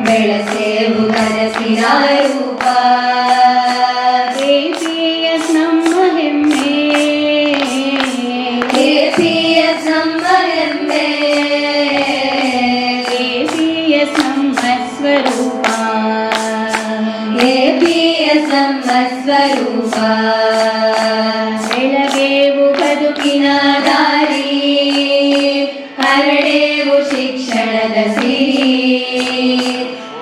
ಬೆಳಸೇವು ಕನಸಿನ ರೂಪ KPS ನಮ್ಮ ಹೆಮ್ಮೆ KPS ನಮ್ಮ ಹೆಮ್ಮೆ KPS ನಮ್ಮ ಸ್ವರೂಪ KPS ನಮ್ಮ ಸ್ವರೂಪ ಬೆಳಗೇವು ಬದುಕಿನ ದಾರಿ ಹರಡೇವು ಶಿಕ್ಷಣದ ಸಿರಿ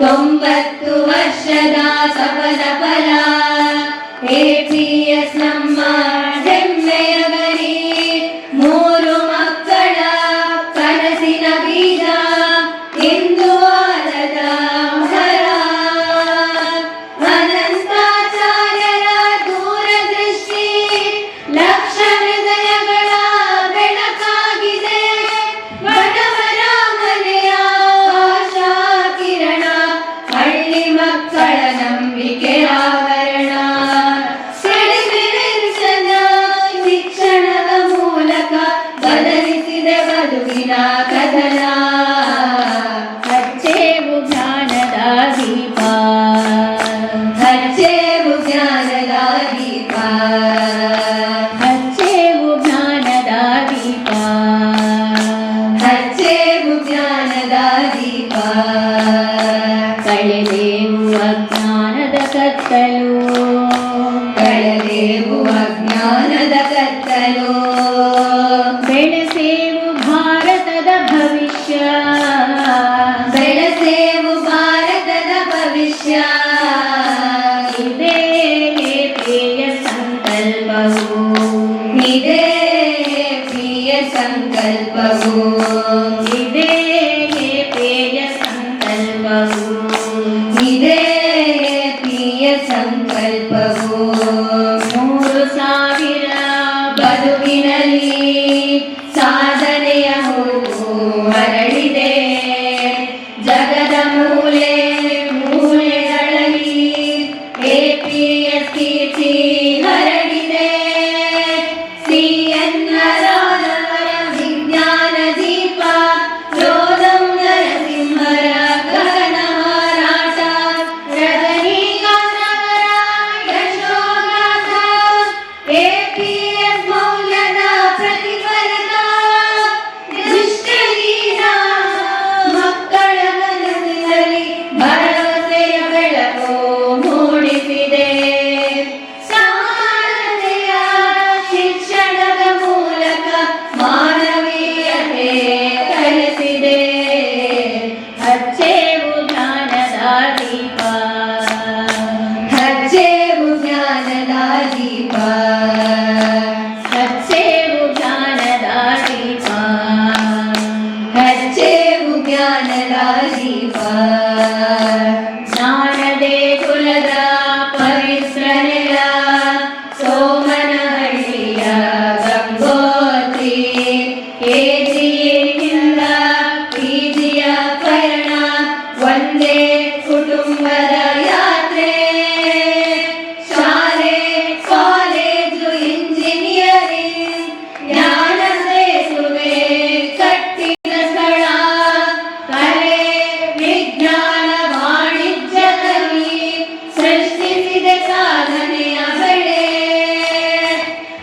90 ವರ್ಷದ ಸಫಲ ಫಲ KPS ನಮ್ಮ ಹೆಮ್ಮೆಯ ಗರಿ 3 ಮಕ್ಕಳ ಕನಸಿನ ಬೀಜ ಇಂದು ಆಲದ ಮರ ಅನಂತಾಚಾರ್ಯರ ದೂರದೃಷ್ಟಿ ಲಕ್ಷ ಹೃದಯಗಳ ಬೆಳಕಾಗಿದೆ ಬಡವರ ಮನೆಯ ಆಶಾ ಕಿರಣ ಹಳ್ಳಿ ಮಕ್ಕಳ ನಂಬಿಕೆ ಆವರಣ ಸೆಳೆಮೆರೆಸದ ಶಿಕ್ಷಣದ ಮೂಲಕ ಬದಲಿಸಿದೆ ಬದುಕಿನ ಕಥನ ಹಚ್ಚೇವು ಜ್ಞಾನದ ದೀಪ ಹಚ್ಚೇವು ಜ್ಞಾನದ ದೀಪ ಹಚ್ಚೇವು ಜ್ಞಾನದ ದೀಪ ಹಚ್ಚೇವು ಜ್ಞಾನದ ದೀಪ ಕಳೆದೇವು ಅಜ್ಞಾನದ ಕತ್ತಲು ಕಳೆದೇವು ಅಜ್ಞಾನದ ಕತ್ತಲು ಬೆಳೆಸೇವು ಭಾರತದ ಭವಿಷ್ಯ ಬೆಳೆಸೇವು ಭಾರತದ ಭವಿಷ್ಯ ಇದೇ ಪ್ರಿಯ ಸಂಕಲ್ಪವು ಇದೇ ಪ್ರಿಯ ಸಂಕಲ್ಪವು ಇದೇ ಪ್ರಿಯ ಸಂಕಲ್ಪವು ಇದೇ ಪ್ರಿಯ ಸಂಕಲ್ಪವು 3000 ಬದುಕಿನಲ್ಲಿ ಸಾಧನೆಯ ಹೂವು ಹರಡಿದೆ ಜಗದ ಮೂಲೆ ಮೂಲೆಗಳಲ್ಲಿ KPS ಕೀರ್ತಿ ಹರಡಿದೆ CNRರವರ ವಿಜ್ಞಾನ ದೀಪ ರೋದಂ ನರಸಿಂಹರ ಗಗನ ಹಾರಾಟ ರಜನೀಕಾಂತವರ ಯಶೋಗಾಥ KPS ಮೌಲ್ಯದ ಪ್ರತಿಫಲನ ದೃಷ್ಟಿಹೀನ ಮಕ್ಕಳ ಮನಸ್ಸಿನಲ್ಲಿ ಭರವಸೆಯ ಬೆಳಕು ಮೂಡಿಸಿದೆ ಸಮಾನತೆಯ ಶಿಕ್ಷಣದ ಮೂಲಕ ಮಾನವೀಯತೆ ಕಲಿಸಿದೆ ಹಚ್ಚೇವು ಜ್ಞಾನದ ದೀಪ ಹಚ್ಚೇವು ಜ್ಞಾನದ ದೀಪ ಹಚ್ಚೇವು ಜ್ಞಾನದ ದೀಪ ಹಚ್ಚೇವು ಜ್ಞಾನದ ದೀಪ ಜ್ಞಾನದೇ ಕುಲದ ಪವಿತ್ರ ನೆಲ ಸೋಮನಹಳ್ಳಿಯ ಗಂಗೋತ್ರಿ KGಯಿಂದ PGಯ ಪಯಣ ಒಂದೇ ಕುಟುಂಬದ ಯಾತ್ರೆ ಶಾಲೆ ಕಾಲೇಜು ಇಂಜಿನಿಯರಿಂಗ್ ಜ್ಞಾನ ಸೇತುವೆ ಕಟ್ಟಿದ ಸ್ಥಳ ಕಲೆ ವಿಜ್ಞಾನ ವಾಣಿಜ್ಯದಲ್ಲಿ ಸೃಷ್ಟಿಸಿದೆ ಸಾಧನೆಯ ಬೆಳೆ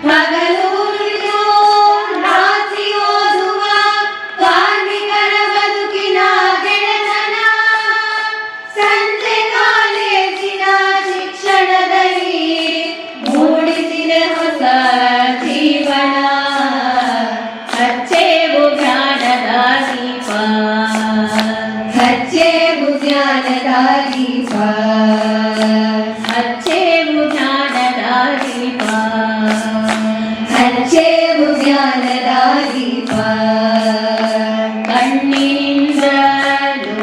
ಹಗಲು ದುಡಿದು ರಾತ್ರಿ ಓದುವ ಕಾರ್ಮಿಕರ ಬದುಕಿನ ಗೆಳೆತನ ಸಂಜೆ ಕಾಲೇಜಿನ ಶಿಕ್ಷಣದಲ್ಲಿ ಮೂಡಿಸಿದೆ ಹೊಸ ಜೀವನ ಹಚ್ಚೇವು ಜ್ಞಾನದ ದೀಪ ಹಚ್ಚೇವು ಜ್ಞಾನದ ದೀಪ ಹಚ್ಚೇವು ಜ್ಞಾನದ ದೀಪ ಹಚ್ಚೇವು ಜ್ಞಾನದ ದೀಪ ಕಣ್ಣಿನಿಂದ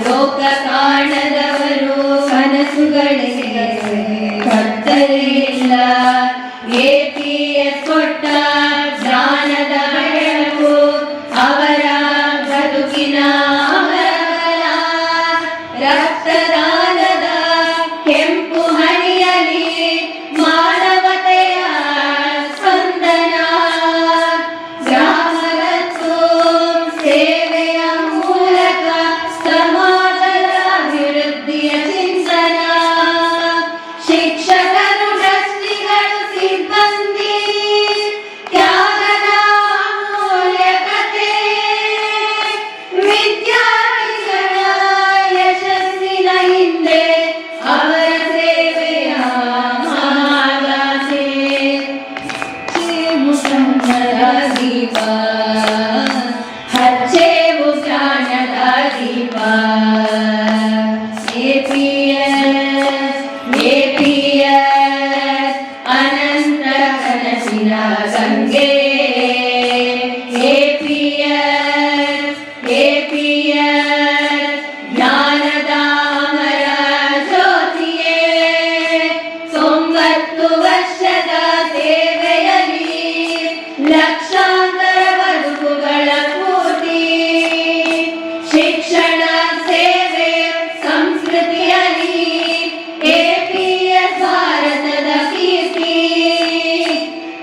ಲೋಕ ಕಾಣದವರು ಕನಸುಗಳಿಗೆ ಕತ್ತಲೆಯಿಲ್ಲ KPS ಕೊಟ್ಟ ಜ್ಞಾನದ ಬೆಳಕು ಅವರ ಬದುಕಿನ ಅಮರಬಲ ರಕ್ತದಾನದ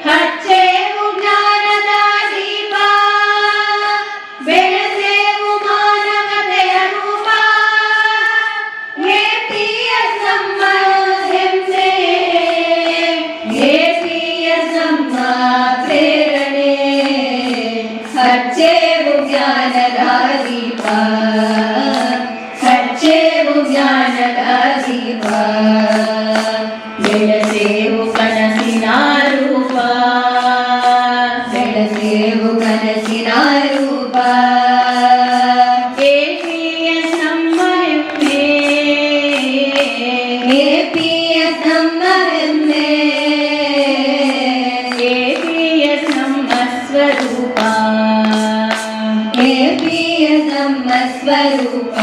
ಹಚ್ಚೇವು ಜ್ಞಾನದ ದೀಪ ಬೆಳೆಸೇವು ಮಾನವತೆಯ ರೂಪ APS ನಮ್ಮ ಹೆಮ್ಮೆ APS ನಮ್ಮ ಪ್ರೇರಣೆ ಹಚ್ಚೇವು ಜ್ಞಾನದ ದೀಪ ಹಚ್ಚೇವು ಜ್ಞಾನದ ದೀಪ ಬೆಳೆಸೇವು ಕನಸಿನ ರೂಪ ಬೆಳೆಸೇವು ಕನಸಿನ ರೂಪ APS ನಮ್ಮ ಹೆಮ್ಮೆ APS ನಮ್ಮ ಹೆಮ್ಮೆ APS ನಮ್ಮ ಸ್ವರೂಪ APS ನಮ್ಮ ಸ್ವರೂಪ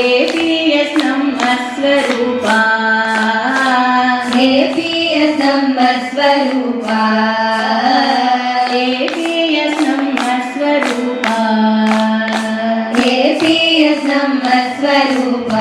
APS ನಮ್ಮ ಸ್ವರೂಪ APS ನಮ್ಮ ಸ್ವರೂಪ APS ನಮ್ಮ ಸ್ವರೂಪ APS ನಮ್ಮ ಸ್ವರೂಪ